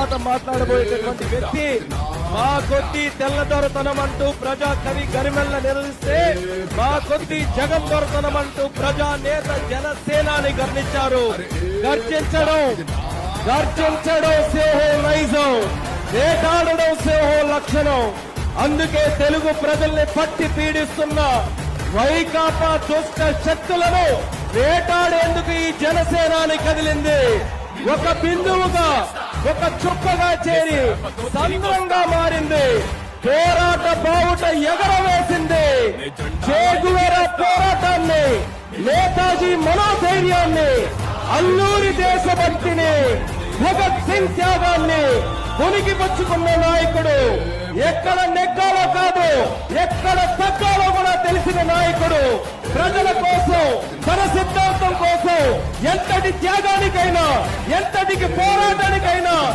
తర్వాత మాట్లాడబోయేటటువంటి వ్యక్తి మా కొద్ది తెల్లదొరతనం అంటూ ప్రజా కవి గరిమెల్ల నిలదీస్తే మా కొద్ది జగన్ దొరతనం అంటూ ప్రజా నేత జనసేనాని గర్జించారు. గర్జించడం సింహో నైజం, వేటాడడం సింహో లక్షణం. అందుకే తెలుగు ప్రజల్ని పట్టి పీడిస్తున్న వైకాపా దుష్ట శక్తులను వేటాడేందుకు ఈ జనసేనాని కదిలింది. ఒక బిందువుగా, ఒక చుక్కగా చేరి సంద్రంగా మారింది. పోరాట బావుట ఎగరవేసింది. చేగువేర పోరాటాన్ని, నేతాజీ మనోధైర్యాన్ని, అల్లూరి దేశభక్తిని, భగత్ సింగ్ త్యాగాన్ని ఉనికి పుచ్చుకున్న నాయకుడు. ఎక్కడ నెగ్గాలో కాదు, ఎక్కడ తగ్గాలో కూడా తెలిసిన నాయకుడు. ప్రజల కోసం, తన సిద్ధాంతం కోసం ఎంతటి త్యాగానికైనా, ఎంతటికి పోరాటానికైనా